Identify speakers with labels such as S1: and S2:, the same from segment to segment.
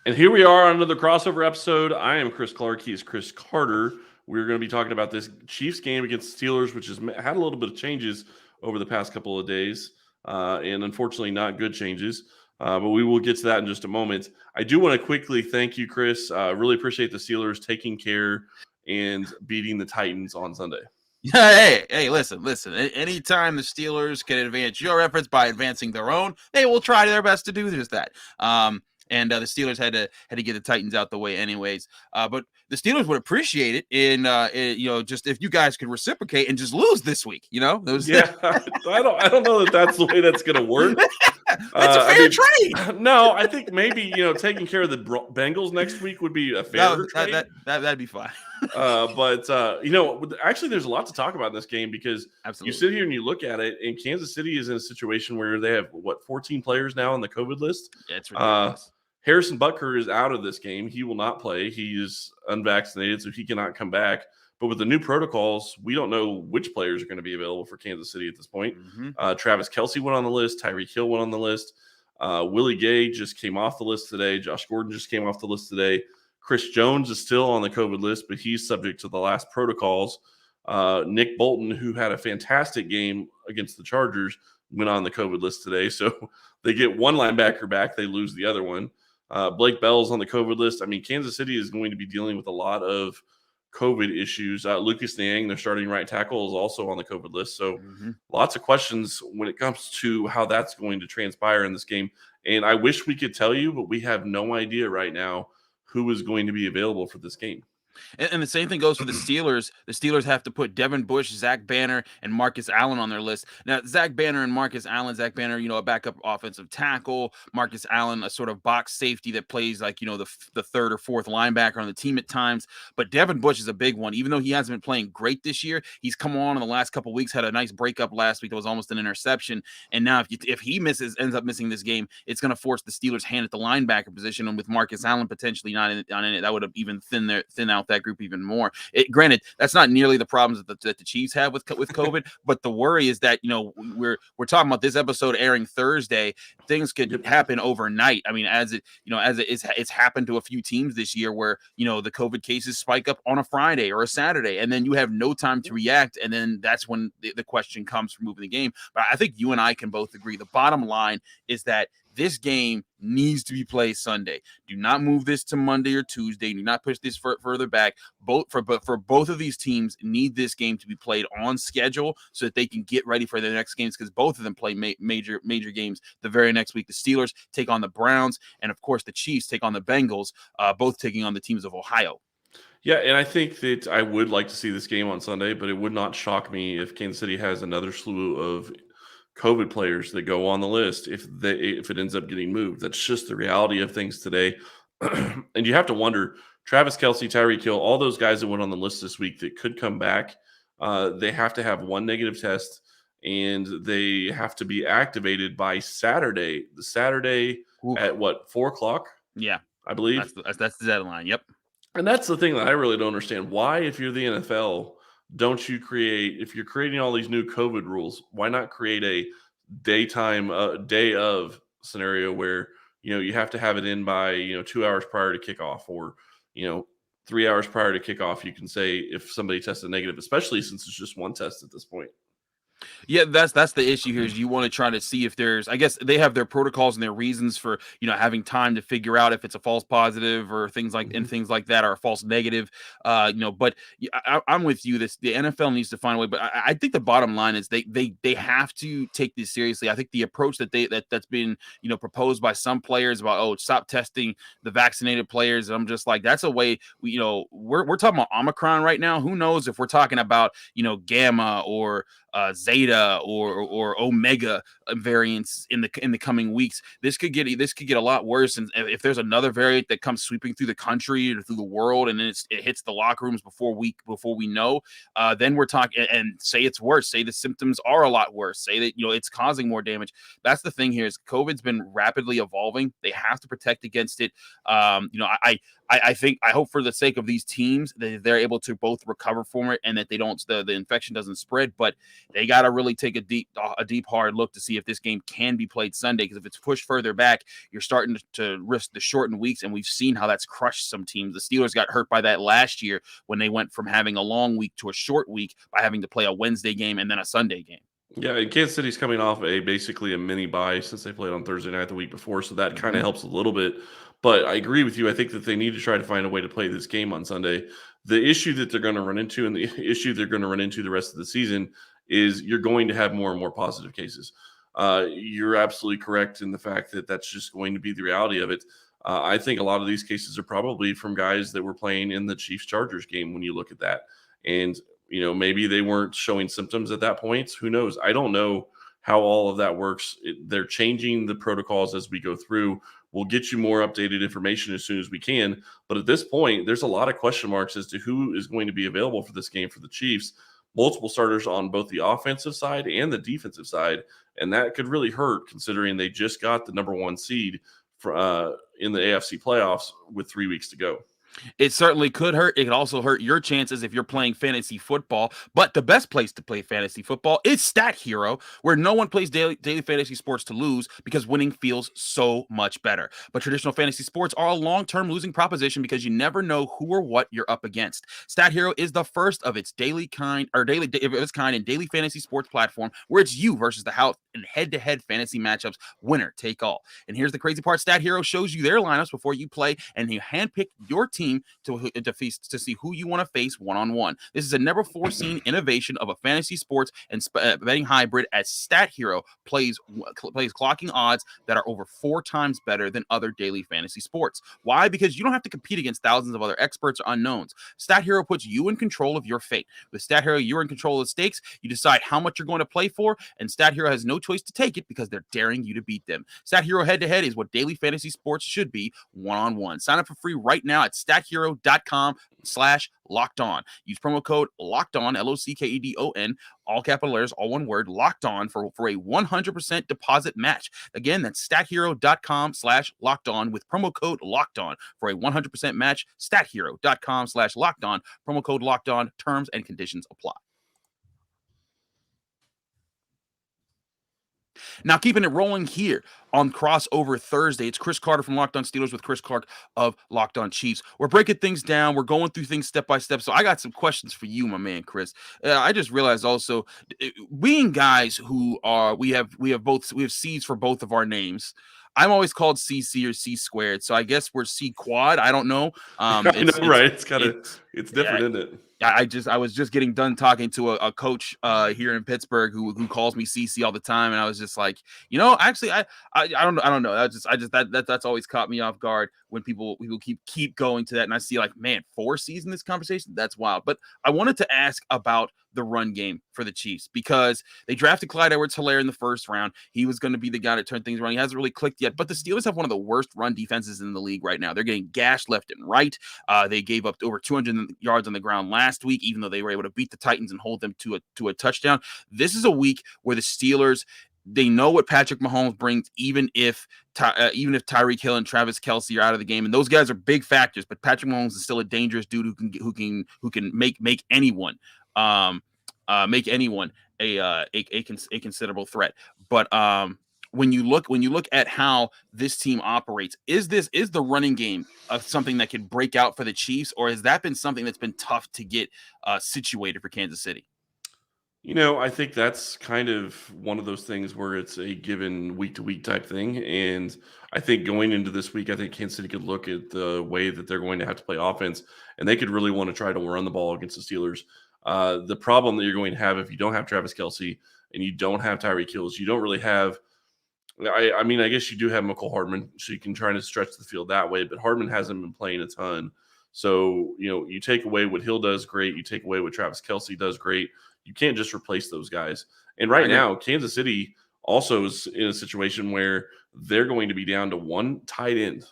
S1: And here we are on another crossover episode. I am Chris Clark. He is Chris Carter. We're going to be talking about this Chiefs game against the Steelers, which has had a little bit of changes over the past couple of days, and unfortunately not good changes. But we will get to that in just a moment. I do want to quickly thank you, Chris. Really appreciate the Steelers taking care and beating the Titans on Sunday.
S2: Hey, listen. Anytime the Steelers can advance your efforts by advancing their own, they will try their best to do just that. And the Steelers had to get the Titans out the way anyways. But the Steelers would appreciate it in just if you guys could reciprocate and just lose this week.
S1: Yeah, I don't know that that's the way that's going to work.
S2: It's a fair trade.
S1: No, I think maybe taking care of the Bengals next week would be a fair trade.
S2: That'd be fine.
S1: But actually, there's a lot to talk about in this game because
S2: Absolutely.
S1: you sit here and you look at it, and Kansas City is in a situation where they have 14 players now on the COVID list.
S2: Yeah, it's ridiculous.
S1: Harrison Butker is out of this game. He will not play. He is unvaccinated, so he cannot come back. But with the new protocols, we don't know which players are going to be available for Kansas City at this point.
S2: Mm-hmm.
S1: Travis Kelce went on the list. Tyreek Hill went on the list. Willie Gay just came off the list today. Josh Gordon just came off the list today. Chris Jones is still on the COVID list, but he's subject to the last protocols. Nick Bolton, who had a fantastic game against the Chargers, went on the COVID list today. So they get one linebacker back. They lose the other one. Blake Bell's on the COVID list. I mean, Kansas City is going to be dealing with a lot of COVID issues. Lucas Niang, their starting right tackle, is also on the COVID list. So lots of questions when it comes to how that's going to transpire in this game. And I wish we could tell you, but we have no idea right now who is going to be available for this game.
S2: And the same thing goes for the Steelers. The Steelers have to put Devin Bush, Zach Banner, and Marcus Allen on their list. Now, Zach Banner and Marcus Allen, Zach Banner, a backup offensive tackle. Marcus Allen, a sort of box safety that plays like, the third or fourth linebacker on the team at times. But Devin Bush is a big one. Even though he hasn't been playing great this year, he's come on in the last couple of weeks, had a nice breakup last week that was almost an interception. And now if he ends up missing this game, it's going to force the Steelers' hand at the linebacker position. And with Marcus Allen potentially not in it, that would have even thin out that group even more. Granted, that's not nearly the problems that the Chiefs have with COVID, but the worry is that we're talking about this episode airing Thursday. Things could happen overnight. I mean, it's happened to a few teams this year where the COVID cases spike up on a Friday or a Saturday, and then you have no time to react, and then that's when the question comes for moving the game. But I think you and I can both agree. The bottom line is that this game needs to be played Sunday. Do not move this to Monday or Tuesday. Do not push this further back. For both of these teams need this game to be played on schedule so that they can get ready for their next games, because both of them play major games the very next week. The Steelers take on the Browns, and of course the Chiefs take on the Bengals, both taking on the teams of Ohio.
S1: Yeah, and I think that I would like to see this game on Sunday, but it would not shock me if Kansas City has another slew of COVID players that go on the list if it ends up getting moved. That's just the reality of things today. And you have to wonder, Travis Kelce, Tyreek Hill, all those guys that went on the list this week that could come back, they have to have one negative test, and they have to be activated by Saturday. The Saturday at 4:00?
S2: Yeah,
S1: I believe.
S2: That's the deadline. Yep.
S1: And that's the thing that I really don't understand. Why, if you're the NFL, don't you if you're creating all these new COVID rules, why not create a daytime, day of scenario where, you have to have it in by, 2 hours prior to kickoff, or, 3 hours prior to kickoff, you can say if somebody tested negative, especially since it's just one test at this point.
S2: Yeah, that's the issue here. Is you want to try to see if there's, I guess they have their protocols and their reasons for having time to figure out if it's a false positive or things like that, or a false negative. But I'm with you. The NFL needs to find a way. But I think the bottom line is they have to take this seriously. I think the approach that's been proposed by some players about stop testing the vaccinated players. I'm just like, that's a way we're talking about Omicron right now. Who knows if we're talking about Gamma or Zeta or Omega variants in the coming weeks. This could get a lot worse, and if there's another variant that comes sweeping through the country or through the world, and then it hits the locker rooms before we know, then we're talking. And say it's worse. Say the symptoms are a lot worse. Say that it's causing more damage. That's the thing here. Is COVID's been rapidly evolving. They have to protect against it. I hope for the sake of these teams that they're able to both recover from it and that the infection doesn't spread. But they got got to really take a deep, hard look to see if this game can be played Sunday. Because if it's pushed further back, you're starting to risk the shortened weeks, and we've seen how that's crushed some teams. The Steelers got hurt by that last year when they went from having a long week to a short week by having to play a Wednesday game and then a Sunday game.
S1: Yeah, and Kansas City's coming off basically a mini bye since they played on Thursday night the week before, so that kind of helps a little bit. But I agree with you. I think that they need to try to find a way to play this game on Sunday. The issue that they're going to run into, and the issue they're going to run into the rest of the season, is you're going to have more and more positive cases. You're absolutely correct in the fact that that's just going to be the reality of it. I think a lot of these cases are probably from guys that were playing in the Chiefs-Chargers game when you look at that. And maybe they weren't showing symptoms at that point. Who knows? I don't know how all of that works. They're changing the protocols as we go through. We'll get you more updated information as soon as we can. But at this point, there's a lot of question marks as to who is going to be available for this game for the Chiefs. Multiple starters on both the offensive side and the defensive side. And that could really hurt considering they just got the number 1 seed in the AFC playoffs with 3 weeks to go.
S2: It certainly could hurt. It could also hurt your chances if you're playing fantasy football. But the best place to play fantasy football is Stat Hero, where no one plays daily fantasy sports to lose because winning feels so much better. But traditional fantasy sports are a long-term losing proposition because you never know who or what you're up against. Stat Hero is the first of its kind in daily fantasy sports platform where it's you versus the house in head-to-head fantasy matchups, winner take all. And here's the crazy part: Stat Hero shows you their lineups before you play, and you handpick your team to see who you want to face one-on-one. This is a never-before-seen innovation of a fantasy sports and betting hybrid, as Stat Hero plays clocking odds that are over 4 times better than other daily fantasy sports. Why? Because you don't have to compete against thousands of other experts or unknowns. Stat Hero puts you in control of your fate. With Stat Hero, you're in control of the stakes. You decide how much you're going to play for, and Stat Hero has no choice to take it because they're daring you to beat them. Stat Hero head-to-head is what daily fantasy sports should be, one-on-one. Sign up for free right now at stathero.com/lockedon. Use promo code LOCKEDON, LOCKEDON, all capital letters, all one word, locked on for a 100% deposit match. Again, that's stathero.com/lockedon with promo code LOCKEDON for a 100% match. Stathero.com/lockedon, promo code LOCKEDON. Terms and conditions apply. Now, keeping it rolling here on Crossover Thursday, it's Chris Carter from Locked On Steelers with Chris Clark of Locked On Chiefs. We're breaking things down. We're going through things step by step. So I got some questions for you, my man, Chris. I just realized also, being guys who are we have C's for both of our names. I'm always called CC or C squared, so I guess we're C quad. I don't know.
S1: I know, right? It's different, isn't it?
S2: I was just getting done talking to a coach here in Pittsburgh who calls me CC all the time, and I was just like, actually, I don't know. That's always caught me off guard when people keep going to that, and I see like, man, 4 C's in this conversation. That's wild. But I wanted to ask about the run game for the Chiefs because they drafted Clyde Edwards-Helaire in the first round. He was going to be the guy to turn things around. He hasn't really clicked yet, but the Steelers have one of the worst run defenses in the league right now. They're getting gashed left and right. They gave up over 200 yards on the ground last week, even though they were able to beat the Titans and hold them to a touchdown. This is a week where the Steelers, they know what Patrick Mahomes brings, even if Tyreek Hill and Travis Kelce are out of the game, and those guys are big factors. But Patrick Mahomes is still a dangerous dude who can make anyone a considerable threat. But when you look at how this team operates, is the running game something that could break out for the Chiefs, or has that been something that's been tough to get situated for Kansas City?
S1: I think that's kind of one of those things where it's a given week-to-week type thing. And I think going into this week, I think Kansas City could look at the way that they're going to have to play offense, and they could really want to try to run the ball against the Steelers. The problem that you're going to have if you don't have Travis Kelce and you don't have Tyreek Hill is you don't really have – I mean, I guess you do have McCole Hardman, so you can try to stretch the field that way, but Hardman hasn't been playing a ton. So, you take away what Hill does great. You take away what Travis Kelce does great. You can't just replace those guys. And right now, Kansas City also is in a situation where they're going to be down to 1 tight end.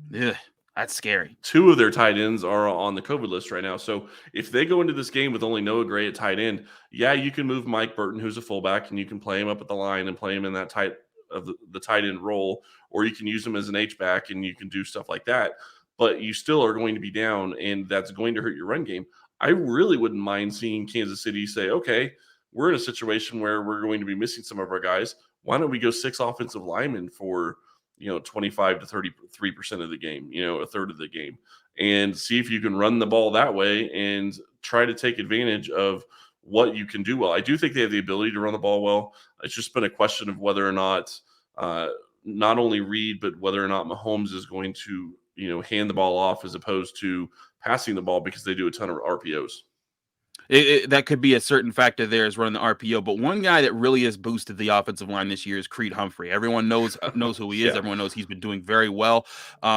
S2: Yeah, that's scary.
S1: 2 of their tight ends are on the COVID list right now. So if they go into this game with only Noah Gray at tight end, yeah, you can move Mike Burton, who's a fullback, and you can play him up at the line and play him in that tight end role, or you can use him as an H-back and you can do stuff like that. But you still are going to be down, and that's going to hurt your run game. I really wouldn't mind seeing Kansas City say, okay, we're in a situation where we're going to be missing some of our guys. Why don't we go 6 offensive linemen for, 25 to 33% of the game, a third of the game, and see if you can run the ball that way and try to take advantage of what you can do well. I do think they have the ability to run the ball well. It's just been a question of whether or not not only Reed, but whether or not Mahomes is going to, hand the ball off as opposed to passing the ball, because they do a ton of RPOs.
S2: That could be a certain factor there, is running the RPO. But one guy that really has boosted the offensive line this year is Creed Humphrey. Everyone knows who he is.
S1: Yeah.
S2: Everyone knows he's been doing very well.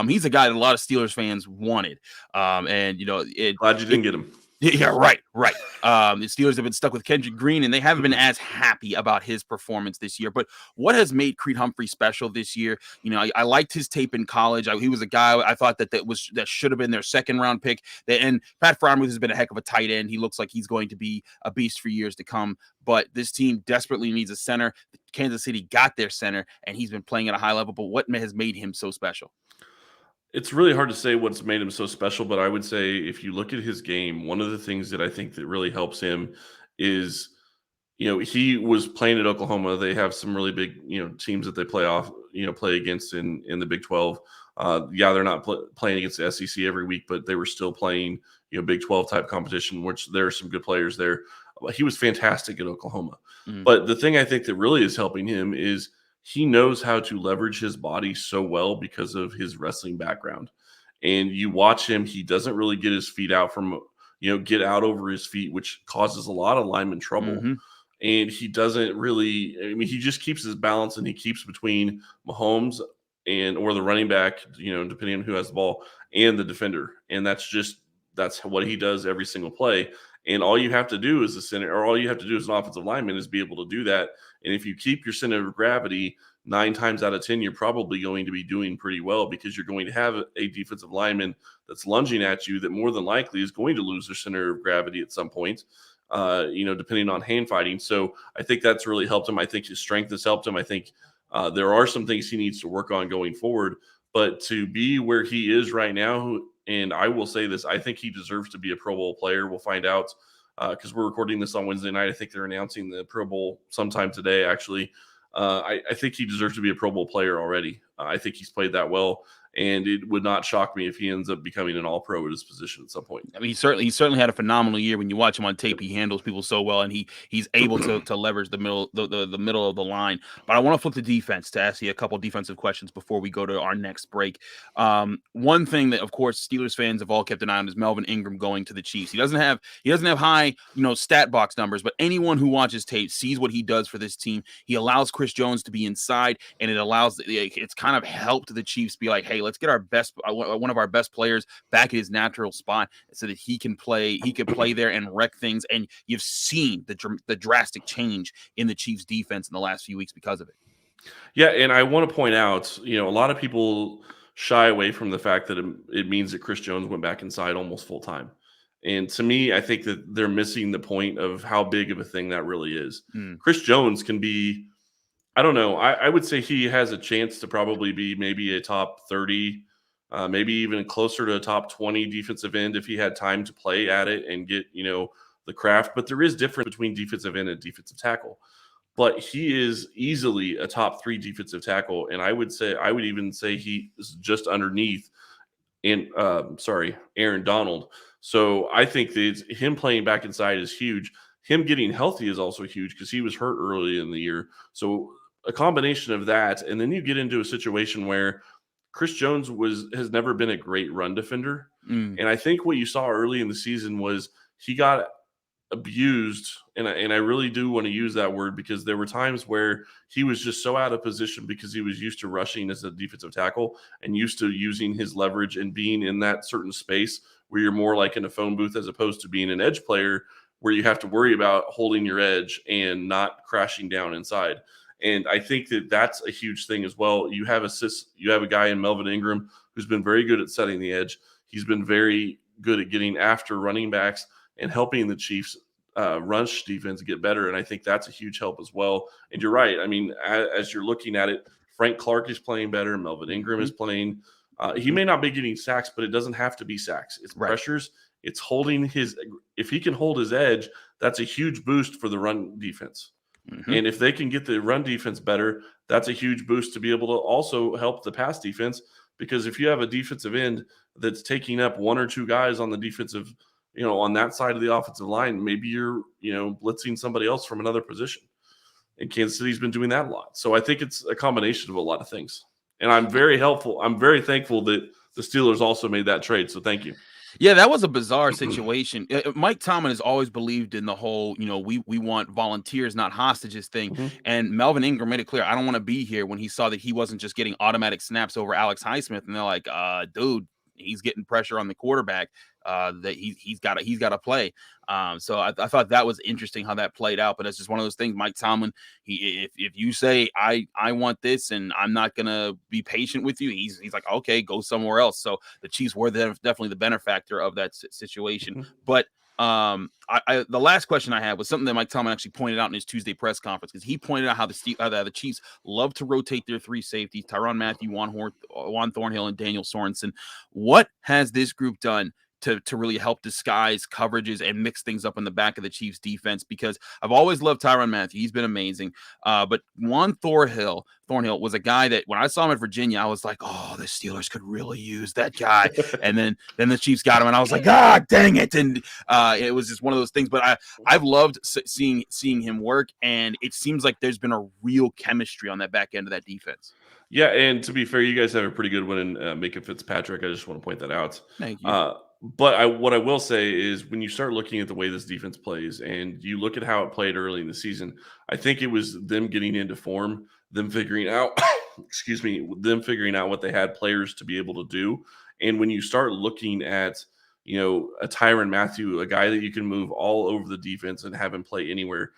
S2: He's a guy that a lot of Steelers fans wanted. And
S1: Glad you didn't get him.
S2: Yeah, right. The Steelers have been stuck with Kendrick Green, and they haven't been as happy about his performance this year. But what has made Creed Humphrey special this year? I liked his tape in college. He was a guy I thought that should have been their second-round pick. And Pat Freiermuth has been a heck of a tight end. He looks like he's going to be a beast for years to come. But this team desperately needs a center. Kansas City got their center, and he's been playing at a high level. But what has made him so special?
S1: It's really hard to say what's made him so special, but I would say if you look at his game, one of the things that I think that really helps him is, he was playing at Oklahoma. They have some really big, teams that they play against in the Big 12. They're not playing against the SEC every week, but they were still playing, Big 12 type competition, which there are some good players there. He was fantastic at Oklahoma. Mm-hmm. But the thing I think that really is helping him is he knows how to leverage his body so well because of his wrestling background. And you watch him, he doesn't really get his feet out get out over his feet, which causes a lot of lineman trouble. Mm-hmm. And he doesn't really, he just keeps his balance, and he keeps between Mahomes or the running back, depending on who has the ball, and the defender. And that's what he does every single play. And all you have to do as a center, or all you have to do as an offensive lineman, is be able to do that. And if you keep your center of gravity 9 times out of 10, you're probably going to be doing pretty well, because you're going to have a defensive lineman that's lunging at you that more than likely is going to lose their center of gravity at some point, depending on hand fighting. So I think that's really helped him. I think his strength has helped him. I think there are some things he needs to work on going forward. But to be where he is right now, and I will say this, I think he deserves to be a Pro Bowl player. We'll find out because we're recording this on Wednesday night. I think they're announcing the Pro Bowl sometime today, actually. I think he deserves to be a Pro Bowl player already. I think he's played that well, and it would not shock me if he ends up becoming an All-Pro at his position at some point.
S2: He certainly had a phenomenal year. When you watch him on tape, he handles people so well, and he's able to leverage the middle of the line. But I want to flip the defense to ask you a couple defensive questions before we go to our next break. One thing that, of course, Steelers fans have all kept an eye on is Melvin Ingram going to the Chiefs. He doesn't have high stat box numbers, but anyone who watches tape sees what he does for this team. He allows Chris Jones to be inside, and it's kind of helped the Chiefs be like, hey, let's get one of our best players back in his natural spot so that he can play there and wreck things. And you've seen the drastic change in the Chiefs defense in the last few weeks because of it.
S1: Yeah. And I want to point out, a lot of people shy away from the fact that it means that Chris Jones went back inside almost full time. And to me, I think that they're missing the point of how big of a thing that really is. Chris Jones can be, I don't know, I would say he has a chance to probably be maybe a top 30, maybe even closer to a top 20 defensive end if he had time to play at it and get, the craft. But there is difference between defensive end and defensive tackle. But he is easily a top 3 defensive tackle. And I would even say he is just underneath Aaron Donald. So I think that him playing back inside is huge. Him getting healthy is also huge because he was hurt early in the year. So a combination of that, and then you get into a situation where Chris Jones has never been a great run defender. And I think what you saw early in the season was he got abused, and I really do want to use that word because there were times where he was just so out of position because he was used to rushing as a defensive tackle and used to using his leverage and being in that certain space where you're more like in a phone booth as opposed to being an edge player where you have to worry about holding your edge and not crashing down inside. And I think that that's a huge thing as well. You have a guy in Melvin Ingram who's been very good at setting the edge. He's been very good at getting after running backs and helping the Chiefs rush defense get better. And I think that's a huge help as well. And you're right. I mean, as you're looking at it, Frank Clark is playing better. Melvin Ingram is playing. He may not be getting sacks, but it doesn't have to be sacks. It's pressures. It's holding if he can hold his edge, that's a huge boost for the run defense.
S2: Mm-hmm.
S1: And if they can get the run defense better, that's a huge boost to be able to also help the pass defense. Because if you have a defensive end that's taking up one or two guys on the defensive, on that side of the offensive line, maybe you're, blitzing somebody else from another position. And Kansas City's been doing that a lot. So I think it's a combination of a lot of things. And I'm very thankful that the Steelers also made that trade. So thank you.
S2: Yeah, that was a bizarre situation. Mike Tomlin has always believed in the whole, we want volunteers, not hostages thing.
S1: Mm-hmm.
S2: And Melvin Ingram made it clear, I don't want to be here, when he saw that he wasn't just getting automatic snaps over Alex Highsmith. And they're like, dude, he's getting pressure on the quarterback. That he's got to play. So I thought that was interesting how that played out. But it's just one of those things. Mike Tomlin, if you say I want this and I'm not gonna be patient with you, he's like, okay, go somewhere else. So the Chiefs were definitely the benefactor of that situation.
S1: Mm-hmm.
S2: But the last question I had was something that Mike Tomlin actually pointed out in his Tuesday press conference, because he pointed out how the Chiefs love to rotate their three safeties: Tyrann Mathieu, Juan Thornhill, and Daniel Sorensen. What has this group done to really help disguise coverages and mix things up in the back of the Chiefs defense? Because I've always loved Tyrann Mathieu. He's been amazing. But Juan Thornhill was a guy that when I saw him at Virginia, I was like, oh, the Steelers could really use that guy. And then the Chiefs got him, and I was like, dang it. And it was just one of those things. But I've loved seeing him work, and it seems like there's been a real chemistry on that back end of that defense.
S1: Yeah, and to be fair, you guys have a pretty good one in Micah Fitzpatrick. I just want to point that out.
S2: Thank you.
S1: But what I will say is, when you start looking at the way this defense plays and you look at how it played early in the season, I think it was them getting into form, them figuring out, what they had players to be able to do. And when you start looking at, a Tyrann Mathieu, a guy that you can move all over the defense and have him play anywhere,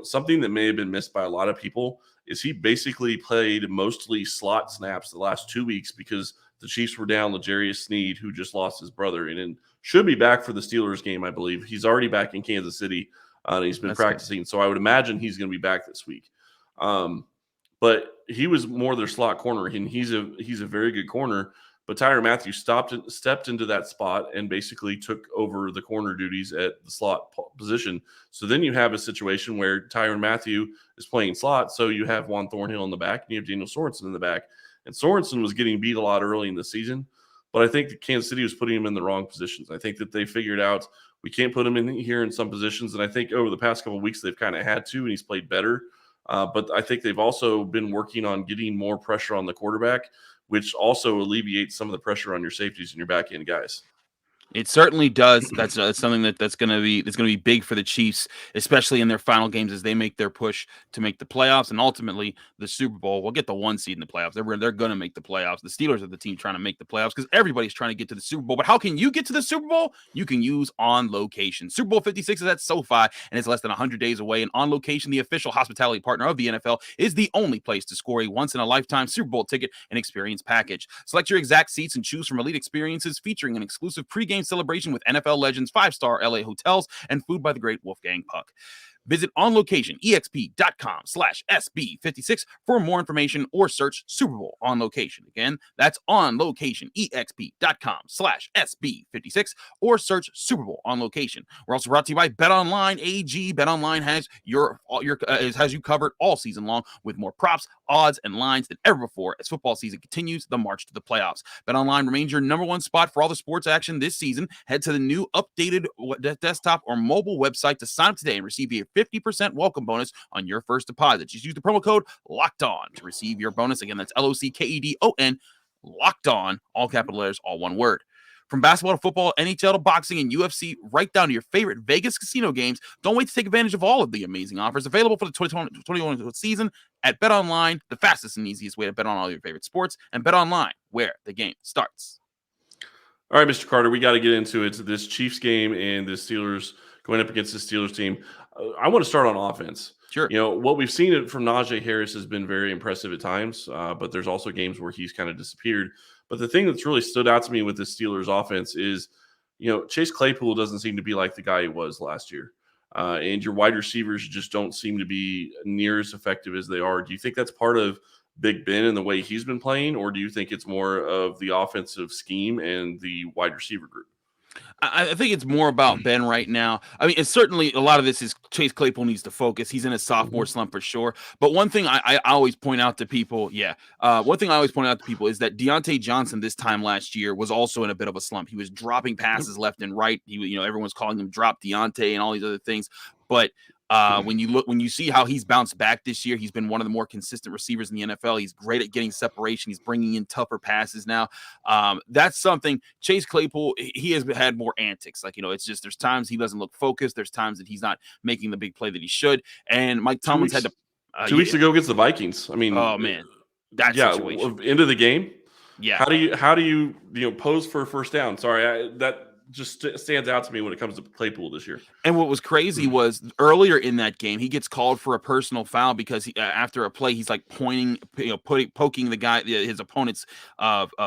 S1: something that may have been missed by a lot of people is he basically played mostly slot snaps the last 2 weeks because the Chiefs were down L'Jarius Sneed, who just lost his brother, and should be back for the Steelers game, I believe. He's already back in Kansas City, and he's been practicing. Good. So I would imagine he's going to be back this week. But he was more their slot corner, and he's a very good corner. But Tyrann Mathieu stepped into that spot and basically took over the corner duties at the slot position. So then you have a situation where Tyrann Mathieu is playing slot, so you have Juan Thornhill in the back, and you have Daniel Sorensen in the back. And Sorensen was getting beat a lot early in the season, but I think that Kansas City was putting him in the wrong positions. I think that they figured out we can't put him in here in some positions, and I think over the past couple of weeks they've kind of had to, and he's played better. But I think they've also been working on getting more pressure on the quarterback, which also alleviates some of the pressure on your safeties and your back end guys.
S2: It certainly does. That's something that's going to be big for the Chiefs, especially in their final games as they make their push to make the playoffs and ultimately the Super Bowl. We'll get the 1 seed in the playoffs. They're going to make the playoffs. The Steelers are the team trying to make the playoffs because everybody's trying to get to the Super Bowl. But how can you get to the Super Bowl? You can use On Location. Super Bowl 56 is at SoFi, and it's less than 100 days away. And On Location, the official hospitality partner of the NFL, is the only place to score a once-in-a-lifetime Super Bowl ticket and experience package. Select your exact seats and choose from elite experiences featuring an exclusive pregame celebration with NFL legends, 5-star LA hotels, and food by the great Wolfgang Puck. Visit onlocationexp.com/SB56 for more information or search Super Bowl On Location. Again, that's onlocationexp.com/SB56 or search Super Bowl On Location. We're also brought to you by BetOnline AG. BetOnline has has you covered all season long with more props, odds, and lines than ever before as football season continues the march to the playoffs. BetOnline remains your number one spot for all the sports action this season. Head to the new updated desktop or mobile website to sign up today and receive a 50% welcome bonus on your first deposit. Just use the promo code LOCKEDON to receive your bonus. Again, that's LOCKEDON, locked on, all capital letters, all one word. From basketball to football, NHL to boxing, and UFC, right down to your favorite Vegas casino games, don't wait to take advantage of all of the amazing offers available for the 2021 season at BetOnline, the fastest and easiest way to bet on all your favorite sports, and BetOnline, where the game starts.
S1: All right, Mr. Carter, we got to get into it. This Chiefs game and the Steelers going up against the Steelers team. I want to start on offense.
S2: Sure.
S1: What we've seen from Najee Harris has been very impressive at times, but there's also games where he's kind of disappeared. But the thing that's really stood out to me with the Steelers offense is, Chase Claypool doesn't seem to be like the guy he was last year. And your wide receivers just don't seem to be near as effective as they are. Do you think that's part of Big Ben and the way he's been playing, or do you think it's more of the offensive scheme and the wide receiver group?
S2: I think it's more about Ben right now. I mean, it's certainly a lot of this is Chase Claypool needs to focus. He's in a sophomore slump for sure. But one thing I always point out to people, one thing I always point out to people is that Deontay Johnson this time last year was also in a bit of a slump. He was dropping passes left and right. Everyone's calling him drop Deontay and all these other things. But when you see how he's bounced back this year, he's been one of the more consistent receivers in the NFL. He's great at getting separation. He's bringing in tougher passes now. That's something. Chase Claypool, he has had more antics. It's just there's times he doesn't look focused. There's times that he's not making the big play that he should. And Mike Tomlin's had to
S1: 2 weeks ago against the Vikings. I mean,
S2: oh man, that situation.
S1: End of the game.
S2: Yeah.
S1: How do you pose for a first down? Sorry, that just stands out to me when it comes to Claypool this year.
S2: And what was crazy was earlier in that game, he gets called for a personal foul because after a play, he's like poking the guy, his opponent's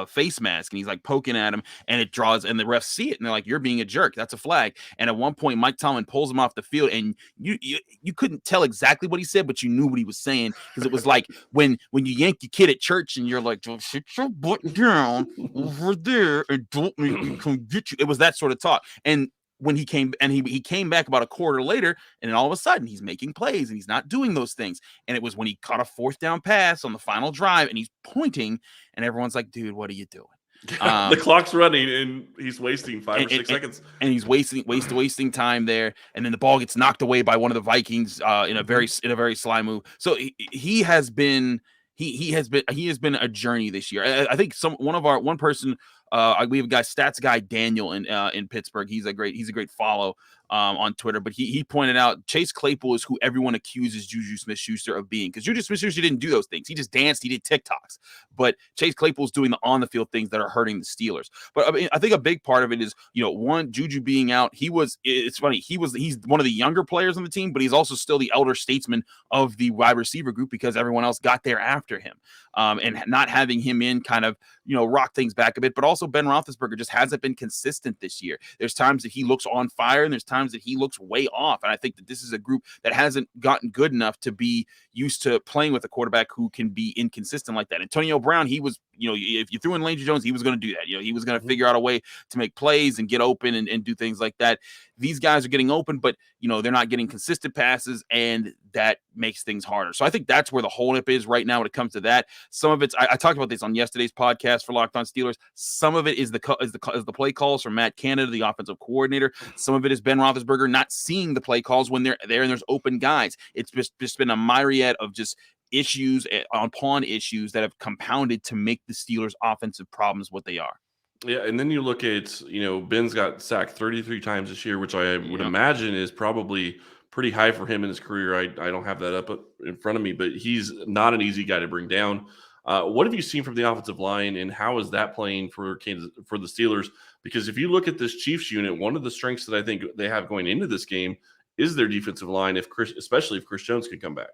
S2: face mask, and he's like poking at him, and it draws, and the refs see it, and they're like, "You're being a jerk. That's a flag." And at one point, Mike Tomlin pulls him off the field, and you couldn't tell exactly what he said, but you knew what he was saying because it was like when you yank your kid at church, and you're like, "Sit your butt down over there and don't make me come get you." It was that sort of talk. And when he came back about a quarter later, and then all of a sudden he's making plays and he's not doing those things. And it was when he caught a 4th down pass on the final drive and he's pointing, and everyone's like, "Dude, what are you doing?"
S1: The clock's running and he's wasting 5 or 6 seconds,
S2: and he's wasting time there. And then the ball gets knocked away by one of the Vikings in a very sly move. So he has been a journey this year. I think one person. We have a guy, stats guy Daniel in Pittsburgh. He's a great follow on Twitter. But he pointed out Chase Claypool is who everyone accuses Juju Smith-Schuster of being, because Juju Smith-Schuster didn't do those things. He just danced. He did TikToks. But Chase Claypool's doing the on the field things that are hurting the Steelers. But I mean, I think a big part of it is one, Juju being out. It's funny. He's one of the younger players on the team, but he's also still the elder statesman of the wide receiver group because everyone else got there after him. And not having him in kind of rock things back a bit, but also Ben Roethlisberger just hasn't been consistent this year. There's times that he looks on fire and there's times that he looks way off. And I think that this is a group that hasn't gotten good enough to be used to playing with a quarterback who can be inconsistent like that. Antonio Brown, he was, if you threw in Landry Jones, he was going to do that. He was going to figure out a way to make plays and get open and do things like that. These guys are getting open, but they're not getting consistent passes, and that makes things harder. So I think that's where the holdup is right now when it comes to that. Some of it's I talked about this on yesterday's podcast for Locked On Steelers. Some of it is the play calls from Matt Canada, the offensive coordinator. Some of it is Ben Roethlisberger not seeing the play calls when they're there and there's open guys. It's just been a myriad of just issues on pawn issues that have compounded to make the Steelers' offensive problems what they are.
S1: Yeah, and then you look at, Ben's got sacked 33 times this year, which I would imagine is probably pretty high for him in his career. I don't have that up in front of me, but he's not an easy guy to bring down. What have you seen from the offensive line, and how is that playing for the Steelers? Because if you look at this Chiefs unit, one of the strengths that I think they have going into this game is their defensive line, especially if Chris Jones can come back.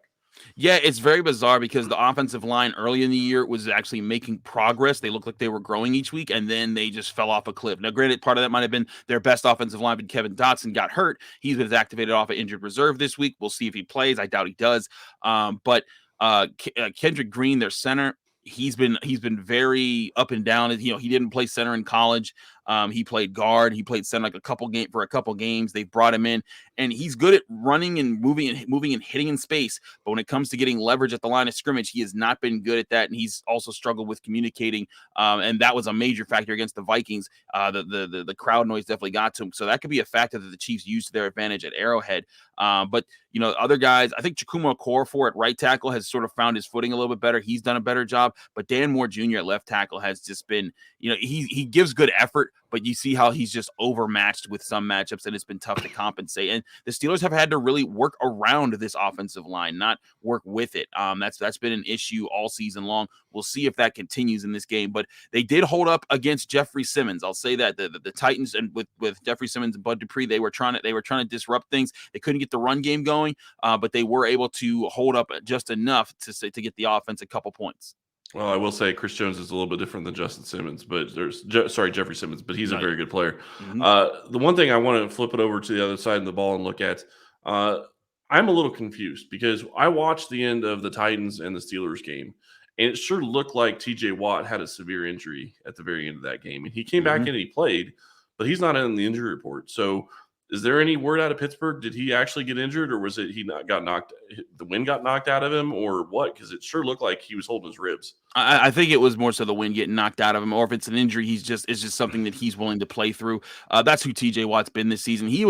S2: Yeah, it's very bizarre because the offensive line early in the year was actually making progress. They looked like they were growing each week, and then they just fell off a cliff. Now, granted, part of that might have been their best offensive lineman, Kevin Dotson, got hurt. He's been activated off of injured reserve this week. We'll see if he plays. I doubt he does. But Kendrick Green, their center, he's been very up and down. He didn't play center in college. He played guard. He played center for a couple games. They brought him in, and he's good at running and moving and hitting in space. But when it comes to getting leverage at the line of scrimmage, he has not been good at that, and he's also struggled with communicating. And that was a major factor against the Vikings. The crowd noise definitely got to him, so that could be a factor that the Chiefs used to their advantage at Arrowhead. But other guys, I think Chukwuma Okorafor at right tackle has sort of found his footing a little bit better. He's done a better job. But Dan Moore Jr. at left tackle has just been, he gives good effort, but you see how he's just overmatched with some matchups, and it's been tough to compensate. And the Steelers have had to really work around this offensive line, not work with it. That's been an issue all season long. We'll see if that continues in this game. But they did hold up against Jeffrey Simmons. I'll say that the Titans, and with Jeffrey Simmons and Bud Dupree, they were trying to disrupt things. They couldn't get the run game going, but they were able to hold up just enough to get the offense a couple points.
S1: Well, I will say Chris Jones is a little bit different than Justin Simmons, but Jeffrey Simmons, but he's a very good player. Mm-hmm. The one thing I want to flip it over to the other side of the ball and look at, I'm a little confused because I watched the end of the Titans and the Steelers game, and it sure looked like TJ Watt had a severe injury at the very end of that game. And he came back in and he played, but he's not in the injury report. So is there any word out of Pittsburgh? Did he actually get injured, or was it the wind got knocked out of him, or what? Because it sure looked like he was holding his ribs.
S2: I think it was more so the wind getting knocked out of him, or if it's an injury, it's just something that he's willing to play through. That's who TJ Watt's been this season. He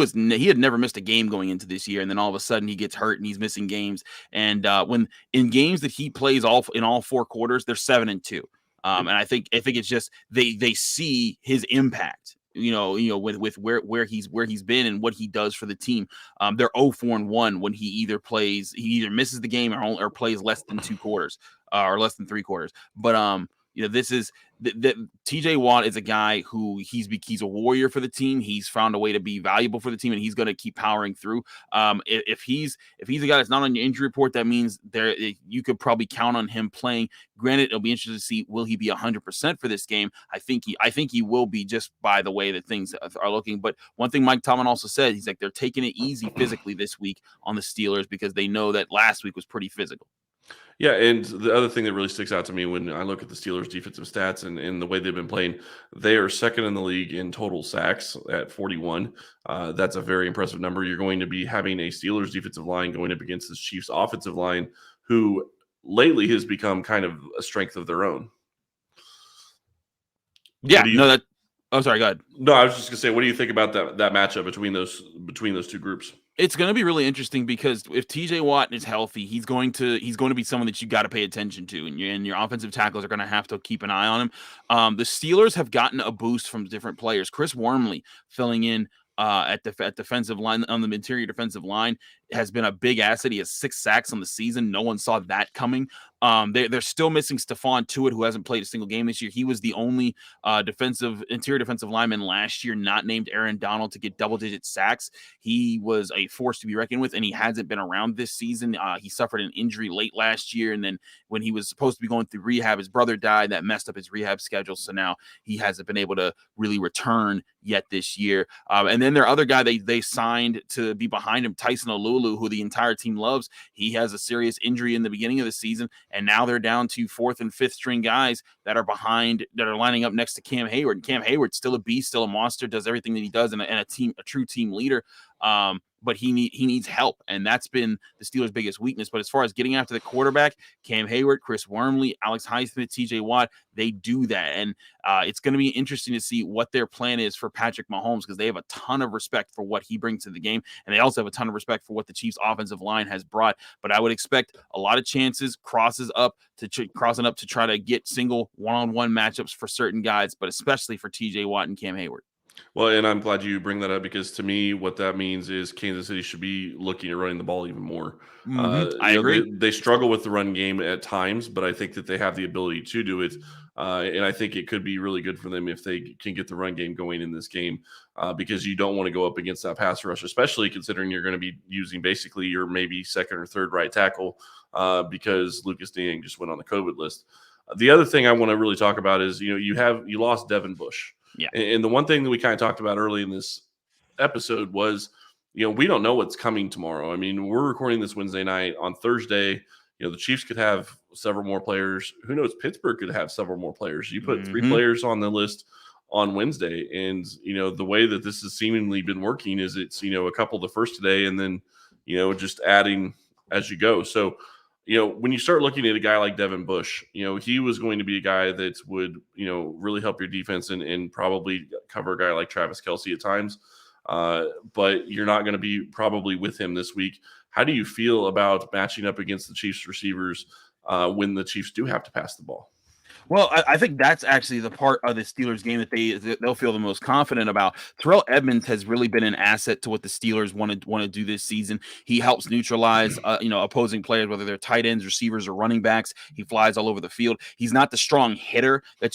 S2: had never missed a game going into this year, and then all of a sudden he gets hurt and he's missing games. And when in games that he plays in all 4 quarters, they're 7-2. And I think it's just they see his impact. With where he's been and what he does for the team. They're 0-4-1 when he either misses the game or plays less than 2 quarters or less than 3 quarters. But this is TJ Watt is a guy who he's a warrior for the team. He's found a way to be valuable for the team, and he's going to keep powering through. If he's a guy that's not on your injury report, that means you could probably count on him playing. Granted, it'll be interesting to see, will he be 100% for this game? I think he will be, just by the way that things are looking. But one thing Mike Tomlin also said, he's like, they're taking it easy physically this week on the Steelers because they know that last week was pretty physical.
S1: Yeah, and the other thing that really sticks out to me when I look at the Steelers' defensive stats and the way they've been playing, they are second in the league in total sacks at 41. That's a very impressive number. You're going to be having a Steelers defensive line going up against the Chiefs offensive line, who lately has become kind of a strength of their own.
S2: Yeah, oh, sorry, go ahead.
S1: No, I was just gonna say, what do you think about that matchup between those 2 groups?
S2: It's going to be really interesting because if TJ Watt is healthy, he's going to be someone that you got to pay attention to, and your offensive tackles are going to have to keep an eye on him. The Steelers have gotten a boost from different players. Chris Wormley filling in at defensive line, on the interior defensive line, has been a big asset. He has 6 sacks on the season. No one saw that coming. They're still missing Stephon Tuitt, who hasn't played a single game this year. He was the only interior defensive lineman last year not named Aaron Donald to get double-digit sacks. He was a force to be reckoned with, and he hasn't been around this season. He suffered an injury late last year, and then when he was supposed to be going through rehab, his brother died. That messed up his rehab schedule, so now he hasn't been able to really return yet this year. And then their other guy they signed to be behind him, Tyson Alulu, who the entire team loves. He has a serious injury in the beginning of the season, and now they're down to 4th and 5th string guys that are lining up next to Cam Hayward. And Cam Hayward's still a beast, still a monster, does everything that he does, and a true team leader. But he needs help, and that's been the Steelers' biggest weakness. But as far as getting after the quarterback, Cam Hayward, Chris Wormley, Alex Highsmith, TJ Watt, they do that. And it's going to be interesting to see what their plan is for Patrick Mahomes, because they have a ton of respect for what he brings to the game, and they also have a ton of respect for what the Chiefs' offensive line has brought. But I would expect a lot of chances, crossing up to try to get single one-on-one matchups for certain guys, but especially for TJ Watt and Cam Hayward.
S1: Well, and I'm glad you bring that up, because to me, what that means is Kansas City should be looking at running the ball even more.
S2: I agree.
S1: They struggle with the run game at times, but I think that they have the ability to do it. And I think it could be really good for them if they can get the run game going in this game, because you don't want to go up against that pass rush, especially considering you're going to be using basically your maybe 2nd or 3rd right tackle, because Lucas Dieng just went on the COVID list. The other thing I want to really talk about is, you lost Devin Bush.
S2: Yeah.
S1: And the one thing that we kind of talked about early in this episode was, we don't know what's coming tomorrow. I mean, we're recording this Wednesday night. On Thursday, the Chiefs could have several more players. Who knows? Pittsburgh could have several more players. You put 3 players on the list on Wednesday, and, the way that this has seemingly been working is it's, a couple the first today, and then, just adding as you go. So, when you start looking at a guy like Devin Bush, he was going to be a guy that would, really help your defense and probably cover a guy like Travis Kelce at times. But you're not going to be probably with him this week. How do you feel about matching up against the Chiefs receivers when the Chiefs do have to pass the ball?
S2: Well, I think that's actually the part of the Steelers game that they'll feel the most confident about. Terrell Edmunds has really been an asset to what the Steelers want to do this season. He helps neutralize, opposing players, whether they're tight ends, receivers, or running backs. He flies all over the field. He's not the strong hitter that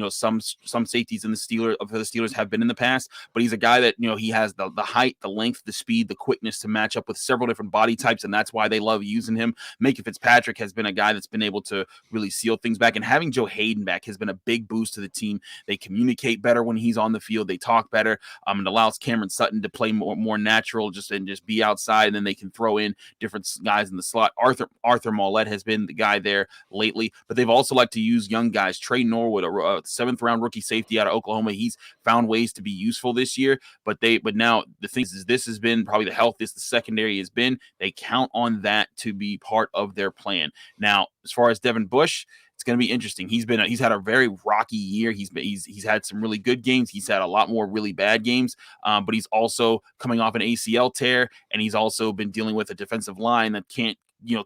S2: some safeties in the Steelers have been in the past, but he's a guy that he has the height, the length, the speed, the quickness to match up with several different body types, and that's why they love using him. Minkah Fitzpatrick has been a guy that's been able to really seal things things back. And having Joe Hayden back has been a big boost to the team. They communicate better when he's on the field. They talk better. It allows Cameron Sutton to play more natural, just be outside, and then they can throw in different guys in the slot. Arthur Mollett has been the guy there lately, but they've also liked to use young guys. Trey Norwood, a 7th-round rookie safety out of Oklahoma, he's found ways to be useful this year. But now the thing is this has been probably the healthiest the secondary has been. They count on that to be part of their plan. Now, as far as Devin Bush, it's going to be interesting. He's had a very rocky year. He's had some really good games. He's had a lot more really bad games, but he's also coming off an ACL tear, and he's also been dealing with a defensive line that can't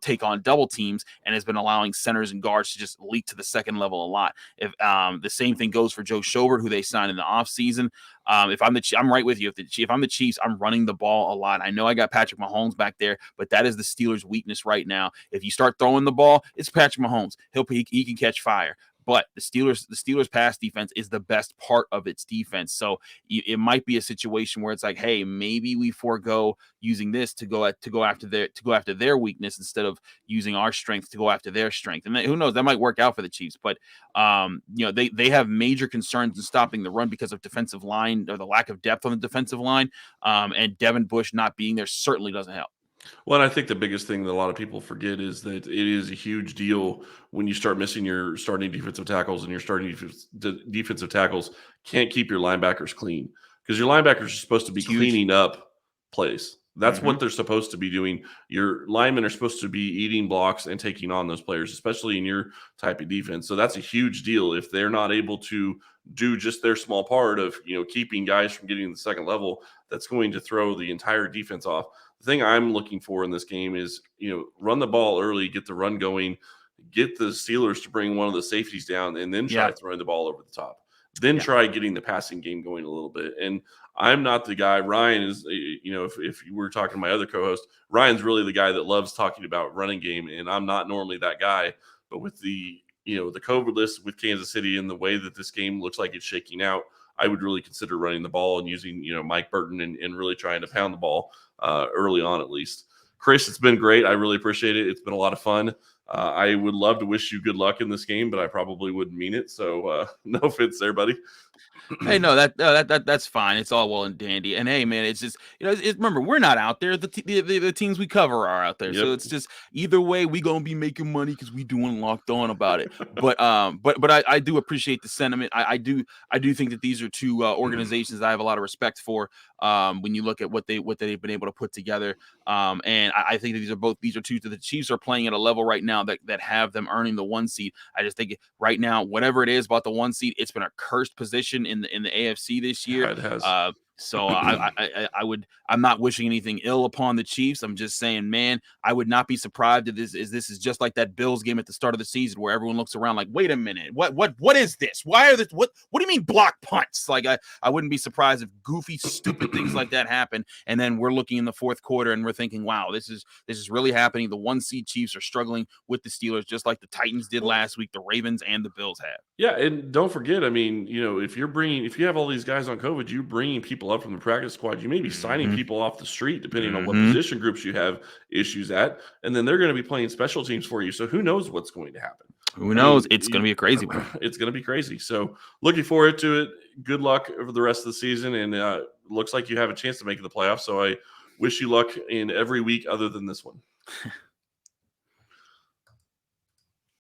S2: take on double teams, and has been allowing centers and guards to just leak to the second level a lot. If the same thing goes for Joe Schobert, who they signed in the offseason. I'm right with you. If I'm the Chiefs, I'm running the ball a lot. I know I got Patrick Mahomes back there, but that is the Steelers' weakness right now. If you start throwing the ball, it's Patrick Mahomes. He can catch fire. But the Steelers pass defense is the best part of its defense. So it might be a situation where it's like, hey, maybe we forego using this to go after their weakness instead of using our strength to go after their strength. And who knows, that might work out for the Chiefs. But they have major concerns in stopping the run because of defensive line, or the lack of depth on the defensive line. And Devin Bush not being there certainly doesn't help.
S1: Well, and I think the biggest thing that a lot of people forget is that it is a huge deal when you start missing your starting defensive tackles, and your starting defensive tackles can't keep your linebackers clean, because your linebackers are supposed to be cleaning up plays. That's what they're supposed to be doing. Your linemen are supposed to be eating blocks and taking on those players, especially in your type of defense. So that's a huge deal if they're not able to do just their small part of keeping guys from getting to the second level. That's going to throw the entire defense off. The thing I'm looking for in this game is, run the ball early, get the run going, get the Steelers to bring one of the safeties down, and then try throwing the ball over the top. Then try getting the passing game going a little bit. And I'm not the guy. Ryan is, if you were talking to my other co-host, Ryan's really the guy that loves talking about running game, and I'm not normally that guy. But with the COVID list with Kansas City and the way that this game looks like it's shaking out, I would really consider running the ball and using, Mike Burton and really trying to pound the ball early on at least. Chris, it's been great. I really appreciate it. It's been a lot of fun. I would love to wish you good luck in this game, but I probably wouldn't mean it. So no offense there, buddy.
S2: Hey, no, that's fine. It's all well and dandy. And hey, man, it's just remember, we're not out there. The teams we cover are out there. Yep. So it's just either way, we gonna be making money because we doing Locked On about it. But I do appreciate the sentiment. I do think that these are two organizations I have a lot of respect for. When you look at what they've been able to put together, and I think that these are two that the Chiefs are playing at a level right now that have them earning the 1 seed. I just think right now, whatever it is about the 1 seed, it's been a cursed position in the AFC this year.
S1: Yeah, it has.
S2: So I'm not wishing anything ill upon the Chiefs. I'm just saying, man, I would not be surprised if this is just like that Bills game at the start of the season where everyone looks around like, wait a minute, what is this? Why are this? What do you mean block punts? Like I wouldn't be surprised if goofy, stupid things like that happen. And then we're looking in the fourth quarter and we're thinking, wow, this is really happening. The 1 seed Chiefs are struggling with the Steelers, just like the Titans did last week, the Ravens and the Bills have.
S1: Yeah, and don't forget, I mean, if you have all these guys on COVID, you're bringing people up from the practice squad. You may be signing people off the street, depending on what position groups you have issues at, and then they're going to be playing special teams for you. So who knows what's going to happen?
S2: Who knows? It's going to be a crazy one.
S1: It's going to be crazy. So looking forward to it. Good luck over the rest of the season, and looks like you have a chance to make the playoffs. So I wish you luck in every week other than this one.